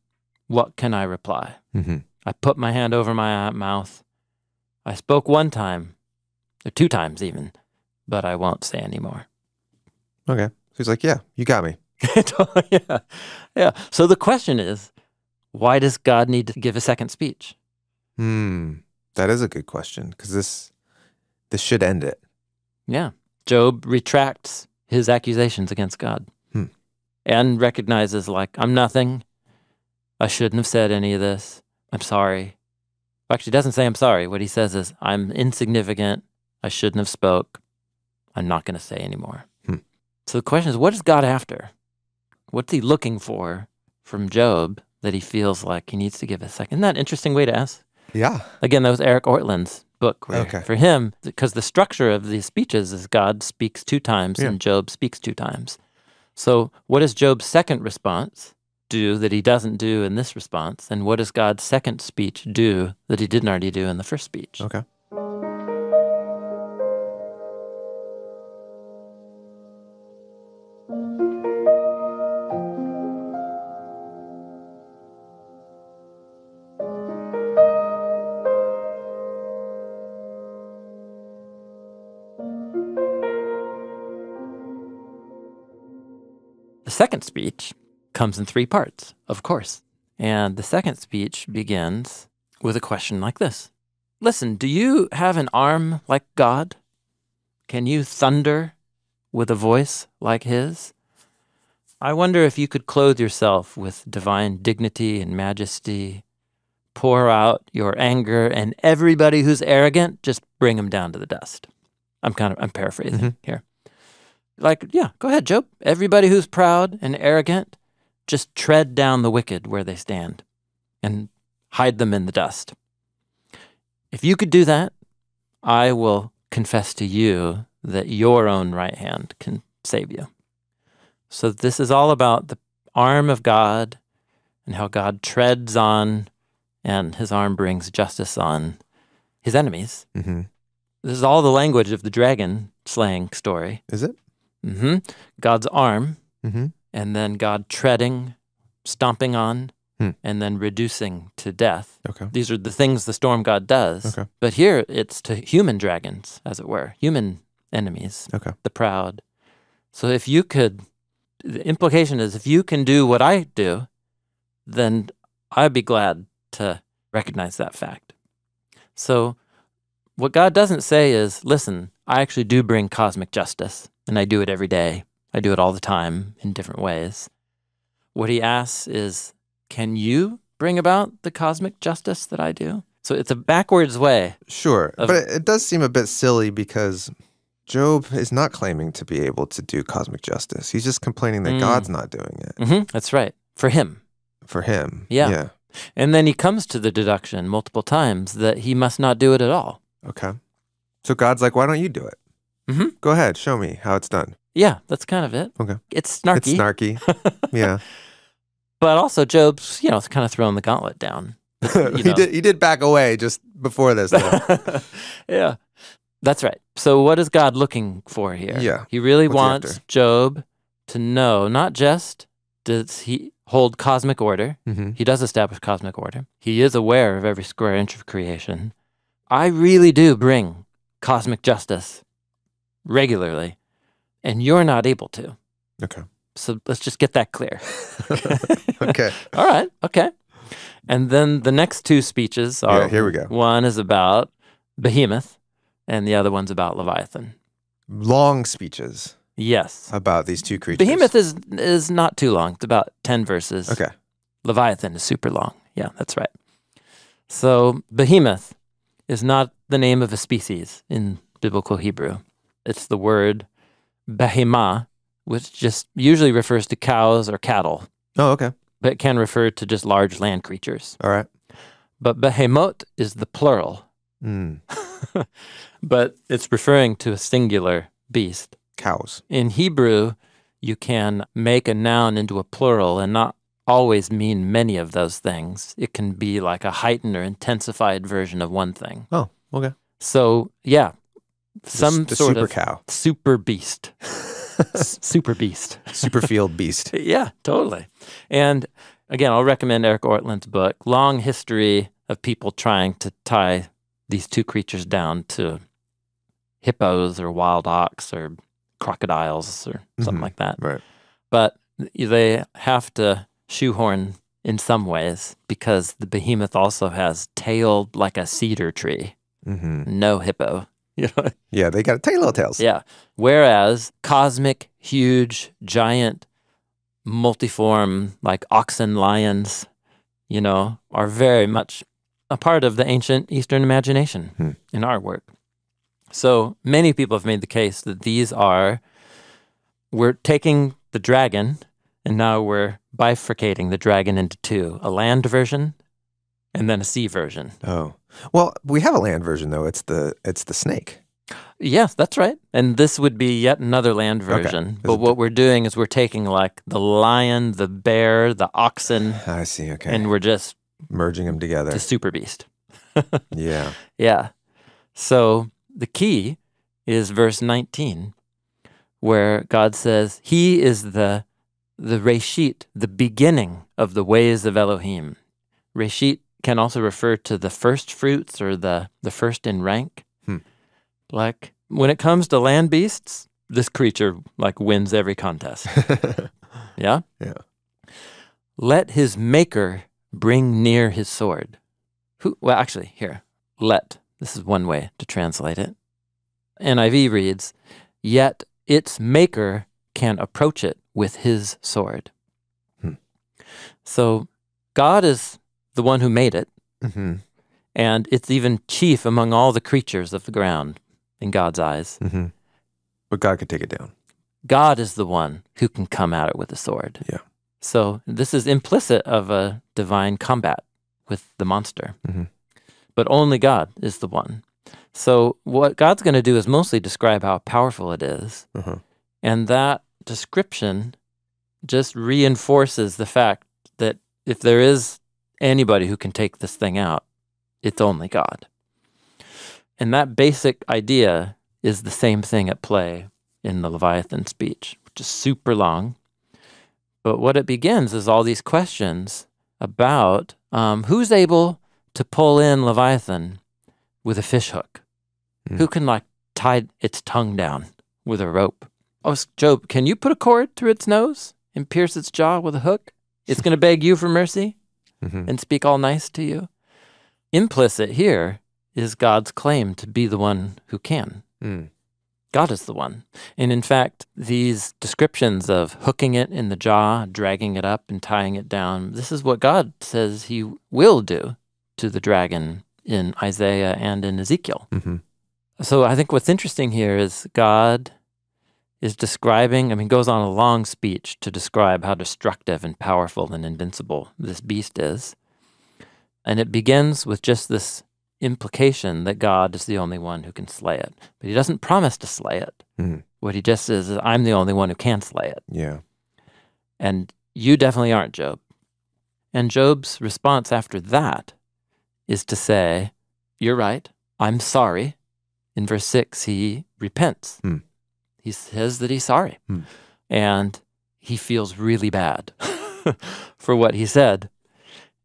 What can I reply? Mm-hmm. I put my hand over my mouth. I spoke one time, or 2 times even, but I won't say anymore. Okay. He's like, yeah, you got me. Yeah. So the question is, why does God need to give a second speech? That is a good question, because this should end it. Yeah. Job retracts his accusations against God and recognizes, like, I'm nothing. I shouldn't have said any of this. I'm sorry. Actually, he doesn't say I'm sorry. What he says is, I'm insignificant. I shouldn't have spoke. I'm not going to say anymore. So the question is, what is God after? What's he looking for from Job that he feels like he needs to give a second? Isn't that an interesting way to ask? Yeah. Again, that was Eric Ortland's book. Where for him, because the structure of these speeches is God speaks 2 times and Job speaks 2 times. So what does Job's second response do that he doesn't do in this response? And what does God's second speech do that he didn't already do in the first speech? Okay. The second speech comes in 3 parts, of course. And the second speech begins with a question like this. Listen, do you have an arm like God? Can you thunder with a voice like his? I wonder if you could clothe yourself with divine dignity and majesty, pour out your anger, and everybody who's arrogant, just bring them down to the dust. I'm paraphrasing here. Like, yeah, go ahead, Job. Everybody who's proud and arrogant, just tread down the wicked where they stand and hide them in the dust. If you could do that, I will confess to you that your own right hand can save you. So this is all about the arm of God and how God treads on and his arm brings justice on his enemies. Mm-hmm. This is all the language of the dragon slaying story. Is it? Mm-hmm. God's arm, and then God treading, stomping on, and then reducing to death. Okay. These are the things the storm god does. Okay. But here it's to human dragons, as it were, human enemies, the proud. So if you could, the implication is if you can do what I do, then I'd be glad to recognize that fact. So what God doesn't say is, listen, I actually do bring cosmic justice. And I do it every day. I do it all the time in different ways. What he asks is, can you bring about the cosmic justice that I do? So it's a backwards way. Sure. But it does seem a bit silly because Job is not claiming to be able to do cosmic justice. He's just complaining that God's not doing it. That's right. For him. For him. Yeah. And then he comes to the deduction multiple times that he must not do it at all. Okay. So God's like, why don't you do it? Go ahead, show me how it's done. Yeah, that's kind of it. Okay. It's snarky. It's snarky. Yeah. But also Job's, kind of throwing the gauntlet down. He did back away just before this. Yeah, that's right. So what is God looking for here? Yeah. He really What's he wants after? Job to know, not just does he hold cosmic order, he does establish cosmic order. He is aware of every square inch of creation. I really do bring cosmic justice regularly, and you're not able to. Okay. So let's just get that clear. Okay. All right. Okay. And then the next two speeches are, Yeah, here we go. One is about Behemoth, and the other one's about Leviathan. Long speeches Yes. about these two creatures. Behemoth is not too long. It's about 10 verses. Okay. Leviathan is super long. Yeah, that's right. So Behemoth is not the name of a species in biblical Hebrew. It's the word behemah, which just usually refers to cows or cattle, Oh, okay. but it can refer to just large land creatures. All right. But behemoth is the plural, but it's referring to a singular beast. Cows. In Hebrew, you can make a noun into a plural and not always mean many of those things. It can be like a heightened or intensified version of one thing. Oh, okay. So, yeah, some The sort super of cow. super beast. Super beast. Superfield beast. Yeah, totally. And again, I'll recommend Eric Ortland's book, Long History of People Trying to Tie These Two Creatures Down to Hippos or wild ox or crocodiles or something like that. Right. But they have to shoehorn in some ways because the behemoth also has tailed like a cedar tree. No hippo. Yeah, they got tiny little tails. Yeah. Whereas cosmic, huge, giant, multiform, like oxen, lions, are very much a part of the ancient Eastern imagination in our work. So many people have made the case that we're taking the dragon and now we're bifurcating the dragon into two, a land version and then a sea version. Oh. Well, we have a land version though. It's the snake. Yes, that's right. And this would be yet another land version. Okay. But what we're doing is we're taking like the lion, the bear, the oxen. I see. Okay. And we're just merging them together. the super beast. Yeah. Yeah. So the key is verse 19, where God says, He is the Reshit, the beginning of the ways of Elohim. Reshit can also refer to the first fruits or the first in rank. Like when it comes to land beasts, this creature like wins every contest. Yeah? Yeah. Let his maker bring near his sword. Well, actually, here, let. This is one way to translate it. NIV reads, yet its maker can approach it with his sword. So God is the one who made it, and it's even chief among all the creatures of the ground in God's eyes. But God could take it down. God is the one who can come at it with a sword. Yeah. So this is implicit of a divine combat with the monster. But only God is the one. So what God's going to do is mostly describe how powerful it is. And that description just reinforces the fact that if there is anybody who can take this thing out, it's only God. And that basic idea is the same thing at play in the Leviathan speech, which is super long. But what it begins is all these questions about who's able to pull in Leviathan with a fish hook? Who can like tie its tongue down with a rope? Oh, Job, can you put a cord through its nose and pierce its jaw with a hook? It's going to beg you for mercy and speak all nice to you. Implicit here is God's claim to be the one who can. God is the one. And in fact, these descriptions of hooking it in the jaw, dragging it up and tying it down, this is what God says he will do to the dragon in Isaiah and in Ezekiel. So I think what's interesting here is God is describing, goes on a long speech to describe how destructive and powerful and invincible this beast is. And it begins with just this implication that God is the only one who can slay it. But he doesn't promise to slay it. What he just says is, I'm the only one who can slay it. Yeah. And you definitely aren't, Job. And Job's response after that is to say, you're right, I'm sorry. In verse 6, he repents. He says that he's sorry. And he feels really bad for what he said.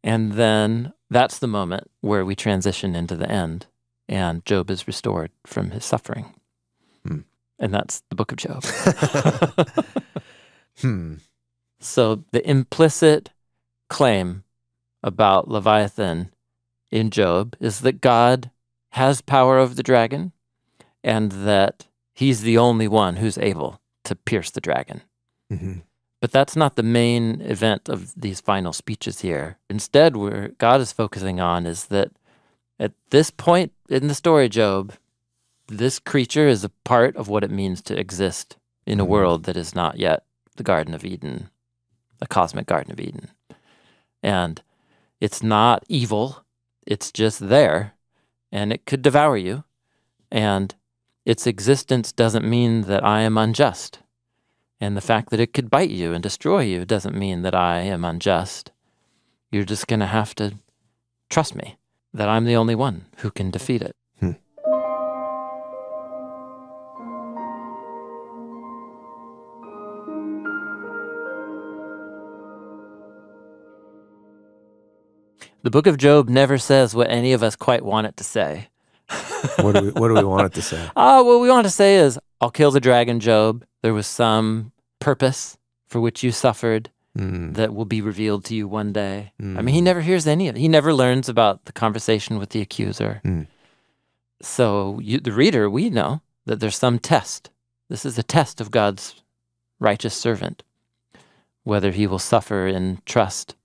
And then that's the moment where we transition into the end, and Job is restored from his suffering. And that's the book of Job. So the implicit claim about Leviathan in Job is that God has power over the dragon and that he's the only one who's able to pierce the dragon. But that's not the main event of these final speeches here. Instead, what God is focusing on is that at this point in the story, Job, this creature is a part of what it means to exist in a world that is not yet the Garden of Eden, the cosmic Garden of Eden. And it's not evil. It's just there, and it could devour you. And its existence doesn't mean that I am unjust. And the fact that it could bite you and destroy you doesn't mean that I am unjust. You're just going to have to trust me that I'm the only one who can defeat it. The book of Job never says what any of us quite want it to say. What do we want it to say? What we want to say is, I'll kill the dragon, Job. There was some purpose for which you suffered that will be revealed to you one day. I mean, he never hears any of it. He never learns about the conversation with the accuser. So the reader, we know that there's some test. This is a test of God's righteous servant, whether he will suffer in trust.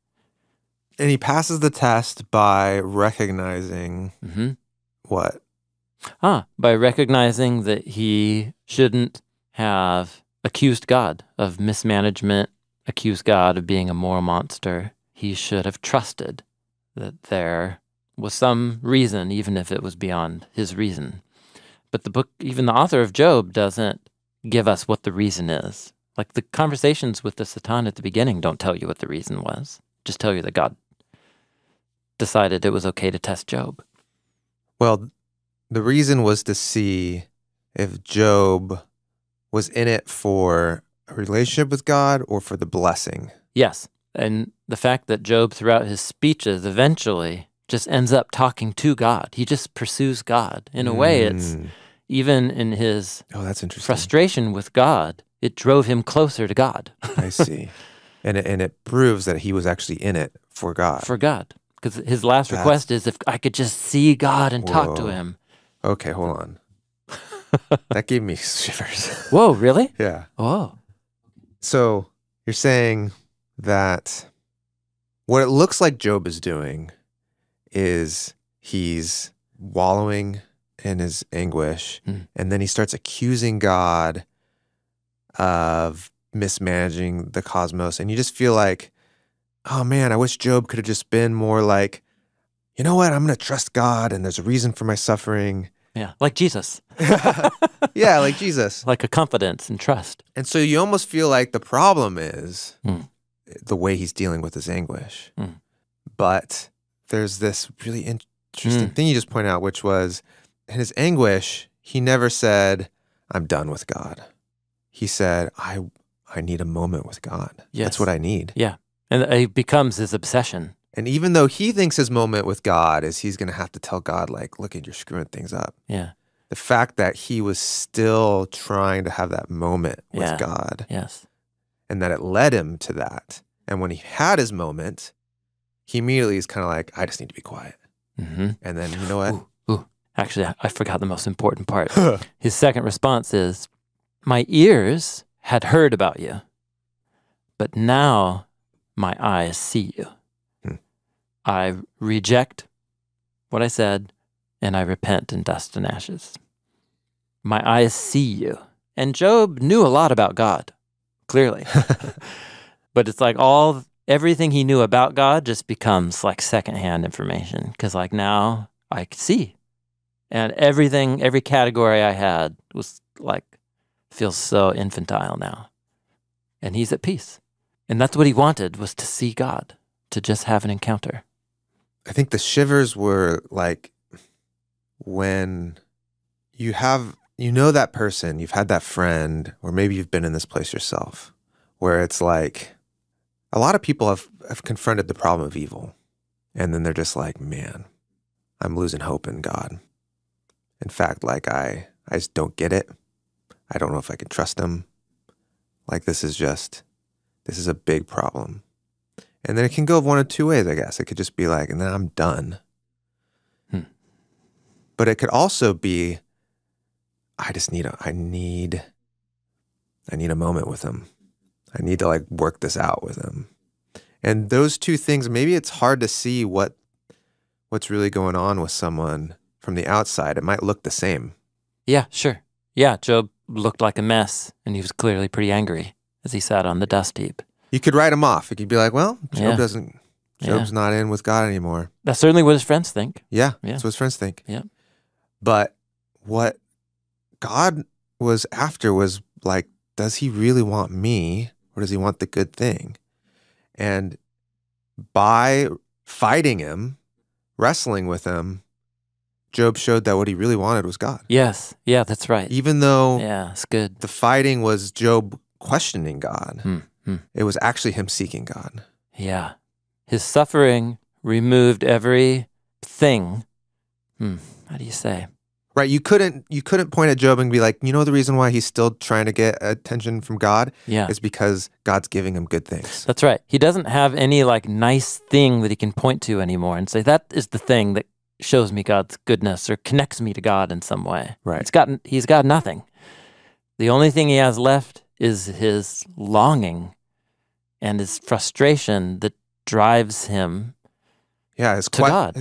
And he passes the test by recognizing what? By recognizing that he shouldn't have accused God of mismanagement, accused God of being a moral monster. He should have trusted that there was some reason, even if it was beyond his reason. But the book, even the author of Job, doesn't give us what the reason is. Like the conversations with the Satan at the beginning don't tell you what the reason was. Just tell you that God decided it was okay to test Job. Well, the reason was to see if Job was in it for a relationship with God or for the blessing. Yes. And the fact that Job, throughout his speeches, eventually just ends up talking to God. He just pursues God. In a way, it's even in his that's interesting. Frustration with God, it drove him closer to God. I see. And it proves that he was actually in it for God. For God. Because his last request is, if I could just see God and talk to him. Okay, hold on. That gave me shivers. Whoa, really? Yeah. Oh. So you're saying that what it looks like Job is doing is he's wallowing in his anguish, and then he starts accusing God of mismanaging the cosmos, and you just feel like, oh man, I wish Job could have just been more like, you know what, I'm going to trust God, and there's a reason for my suffering. Yeah, like Jesus. Yeah, like Jesus. Like a confidence and trust. And so you almost feel like the problem is the way he's dealing with his anguish. But there's this really interesting thing you just point out, which was in his anguish, he never said, I'm done with God. He said, I need a moment with God. Yes. That's what I need. Yeah. And it becomes his obsession. And even though he thinks his moment with God is he's going to have to tell God, like, look, you're screwing things up. Yeah. The fact that he was still trying to have that moment with God. Yes. And that it led him to that. And when he had his moment, he immediately is kind of like, I just need to be quiet. And then, you know what? Actually, I forgot the most important part. His second response is, my ears had heard about you, but now my eyes see you. I reject what I said, and I repent in dust and ashes. My eyes see you. And Job knew a lot about God, clearly. But it's like everything he knew about God just becomes like secondhand information. Because like now I can see. And every category I had was like, feels so infantile now. And he's at peace. And that's what he wanted, was to see God, to just have an encounter. I think the shivers were like when you know that person, you've had that friend, or maybe you've been in this place yourself, where it's like a lot of people have confronted the problem of evil, and then they're just like, man, I'm losing hope in God. In fact, like I just don't get it. I don't know if I can trust him. Like this is a big problem. And then it can go one of two ways, I guess. It could just be like, and then I'm done. But it could also be, I need a moment with him. I need to like work this out with him. And those two things, maybe it's hard to see what's really going on with someone from the outside. It might look the same. Yeah, sure. Yeah, Job looked like a mess, and he was clearly pretty angry as he sat on the dust heap. You could write him off. You could be like, well, Job's not in with God anymore. That's certainly what his friends think. Yeah, that's what his friends think. Yeah. But what God was after was like, does he really want me, or does he want the good thing? And by fighting him, wrestling with him, Job showed that what he really wanted was God. Yes. Yeah, that's right. Even though it's good. The fighting was Job questioning God, it was actually him seeking God. Yeah. His suffering removed everything. How do you say? Right, you couldn't point at Job and be like, you know the reason why he's still trying to get attention from God is because God's giving him good things. That's right. He doesn't have any like nice thing that he can point to anymore and say, that is the thing that shows me God's goodness or connects me to God in some way. Right. He's got nothing. The only thing he has left is his longing and his frustration that drives him his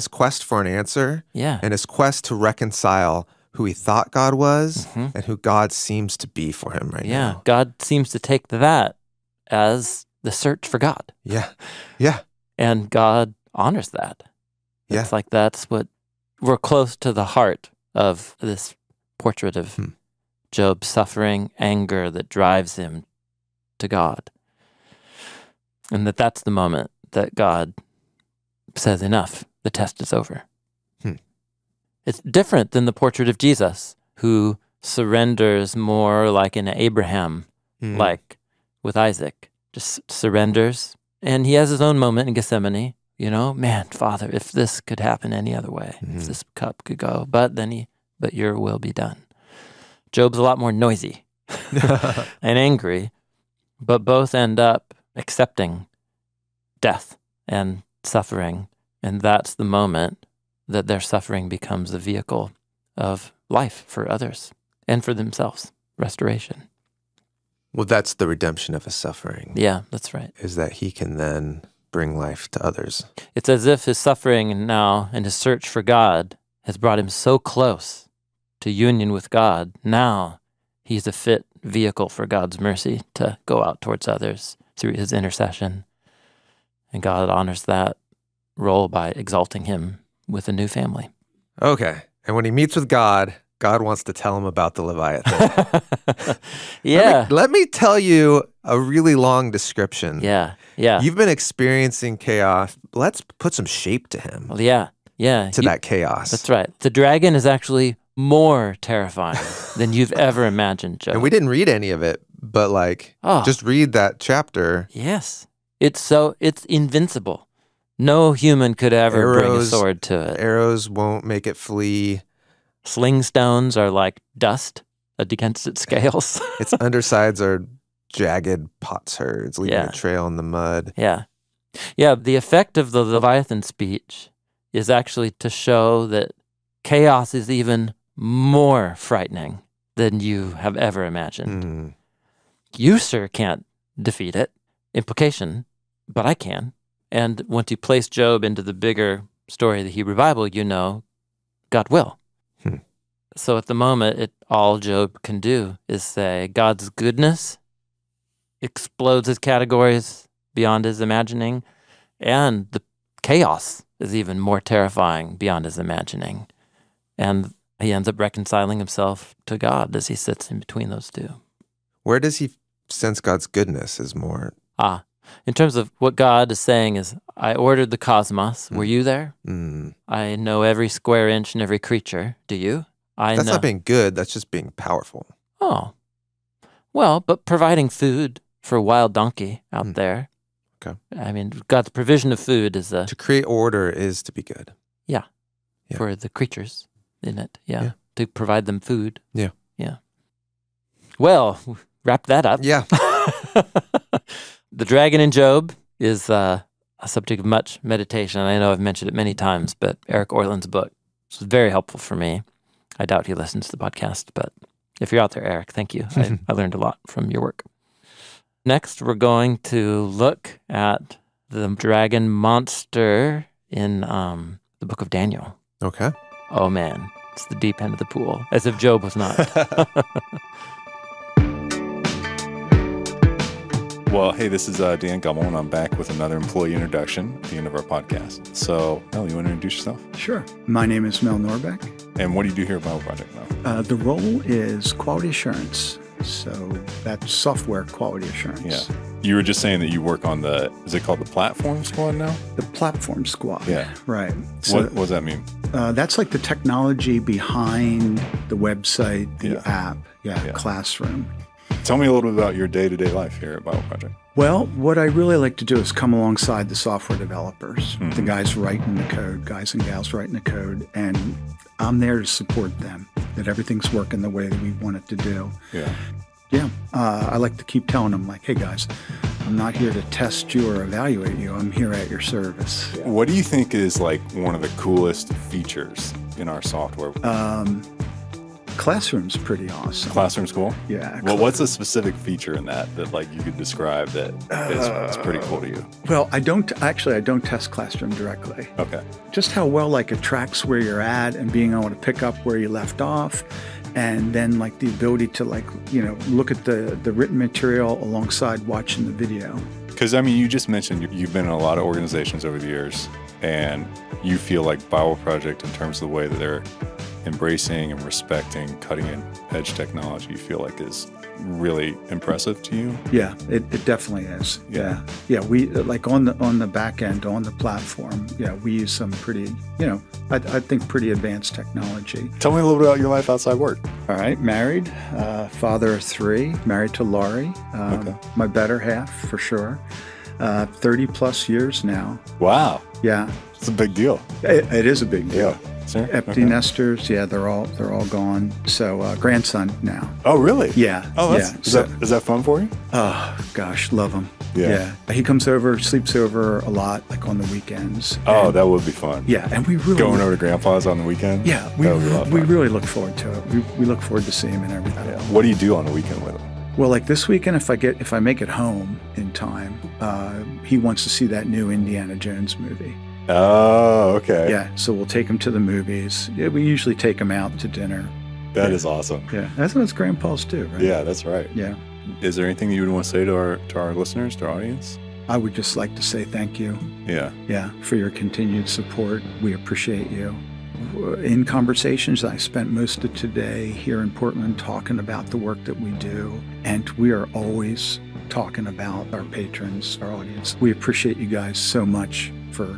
quest for an answer, and his quest to reconcile who he thought God was and who God seems to be for him right now. Yeah, God seems to take that as the search for God. Yeah. And God honors that. It's like that's what we're close to the heart of this portrait of Job's suffering, anger that drives him to God. And that's the moment that God says, enough, the test is over. It's different than the portrait of Jesus, who surrenders more like in Abraham, like with Isaac, just surrenders. And he has his own moment in Gethsemane, man, Father, if this could happen any other way, if this cup could go, but your will be done. Job's a lot more noisy and angry, but both end up accepting death and suffering, and that's the moment that their suffering becomes a vehicle of life for others and for themselves, restoration. Well, that's the redemption of his suffering. Yeah, that's right. Is that he can then bring life to others. It's as if his suffering now and his search for God has brought him so close to union with God. Now he's a fit vehicle for God's mercy to go out towards others through his intercession. And God honors that role by exalting him with a new family. Okay. And when he meets with God, God wants to tell him about the Leviathan. Let me tell you a really long description. Yeah. You've been experiencing chaos. Let's put some shape to him. Well, yeah. To that chaos. That's right. The dragon is actually more terrifying than you've ever imagined, Joe. And we didn't read any of it, but just read that chapter. Yes. It's invincible. No human could ever bring a sword to it. Arrows won't make it flee. Sling stones are like dust against its scales. Its undersides are jagged potsherds, leaving a trail in the mud. Yeah. The effect of the Leviathan speech is actually to show that chaos is even more frightening than you have ever imagined. You, sir, can't defeat it. Implication, but I can. And once you place Job into the bigger story of the Hebrew Bible, God will. So at the moment, all Job can do is say God's goodness explodes his categories beyond his imagining, and the chaos is even more terrifying beyond his imagining. And he ends up reconciling himself to God as he sits in between those two. Where does he sense God's goodness is more? In terms of what God is saying is, I ordered the cosmos. Were you there? I know every square inch and every creature. Do you? That's not being good. That's just being powerful. Oh. Well, but providing food for a wild donkey out there. Okay. I mean, God's provision of food is To create order is to be good. Yeah. For the creatures in it. Yeah. To provide them food. Yeah. Yeah. Well, wrap that up. Yeah. The dragon in Job is a subject of much meditation. I know I've mentioned it many times, but Eric Orland's book was very helpful for me. I doubt he listens to the podcast, but if you're out there, Eric, thank you. I learned a lot from your work. Next, we're going to look at the dragon monster in the book of Daniel. Okay. Oh, man. It's the deep end of the pool, as if Job was not. Well, hey, this is Dan Gummel, and I'm back with another employee introduction at the end of our podcast. So, Mel, you want to introduce yourself? Sure. My name is Mel Norbeck. And what do you do here at BibleProject, Mel? The role is quality assurance. So that's software quality assurance. Yeah. You were just saying that you work on is it called the platform squad now? The platform squad. Yeah. Right. So, what does that mean? That's like the technology behind the website, the app, Classroom. Tell me a little bit about your day-to-day life here at BibleProject. Well, what I really like to do is come alongside the software developers, the guys writing the code, guys and gals writing the code, and I'm there to support them, that everything's working the way that we want it to do. Yeah. Yeah. I like to keep telling them, like, hey, guys, I'm not here to test you or evaluate you. I'm here at your service. What do you think is like one of the coolest features in our software? Classroom's pretty awesome. Classroom's cool? Yeah. Well, what's a specific feature in that like you could describe that is pretty cool to you? Well, I don't test Classroom directly. Okay. Just how well like it tracks where you're at and being able to pick up where you left off, and then like the ability to look at the written material alongside watching the video. Because I mean, you just mentioned you've been in a lot of organizations over the years, and you feel like BibleProject, in terms of the way that they're embracing and respecting cutting-edge technology, you feel like is really impressive to you? Yeah, it definitely is. Yeah. We like on the back end, on the platform. Yeah, we use some pretty, I think pretty advanced technology. Tell me a little bit about your life outside work. All right, married, father of 3, married to Laurie, my better half for sure. 30 plus years now. Wow. Yeah. It's a big deal. It is a big deal. Yeah. Sure. Empty nesters, they're all gone. So grandson now. Oh, really? Yeah. Oh, is that fun for you? Oh gosh, love him. Yeah. He comes over, sleeps over a lot, like on the weekends. Oh, that would be fun. Yeah, and we really going over to Grandpa's on the weekend. Yeah, we really look forward to it. We look forward to seeing him and everything. Yeah. What do you do on the weekend with him? Well, like this weekend, if I make it home in time, he wants to see that new Indiana Jones movie. Oh, okay. Yeah, so we'll take him to the movies. Yeah, we usually take him out to dinner. That is awesome. Yeah, that's what grandpas do, right? Yeah, that's right. Yeah. Is there anything you would want to say to our listeners, to our audience? I would just like to say thank you. Yeah. Yeah, for your continued support. We appreciate you. In conversations, I spent most of today here in Portland talking about the work that we do, and we are always talking about our patrons, our audience. We appreciate you guys so much for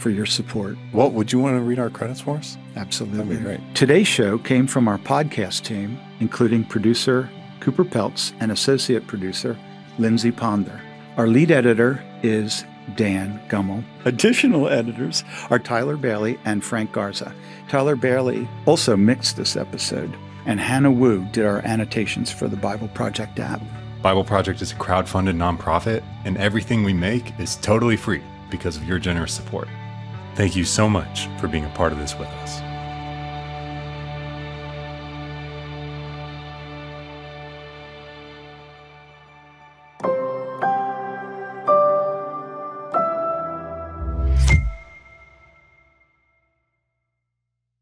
your support. Well, would you want to read our credits for us? Absolutely. That'd be great. Today's show came from our podcast team, including producer Cooper Peltz and associate producer Lindsey Ponder. Our lead editor is Dan Gummel. Additional editors are Tyler Bailey and Frank Garza. Tyler Bailey also mixed this episode, and Hannah Wu did our annotations for the BibleProject app. BibleProject is a crowdfunded nonprofit, and everything we make is totally free because of your generous support. Thank you so much for being a part of this with us.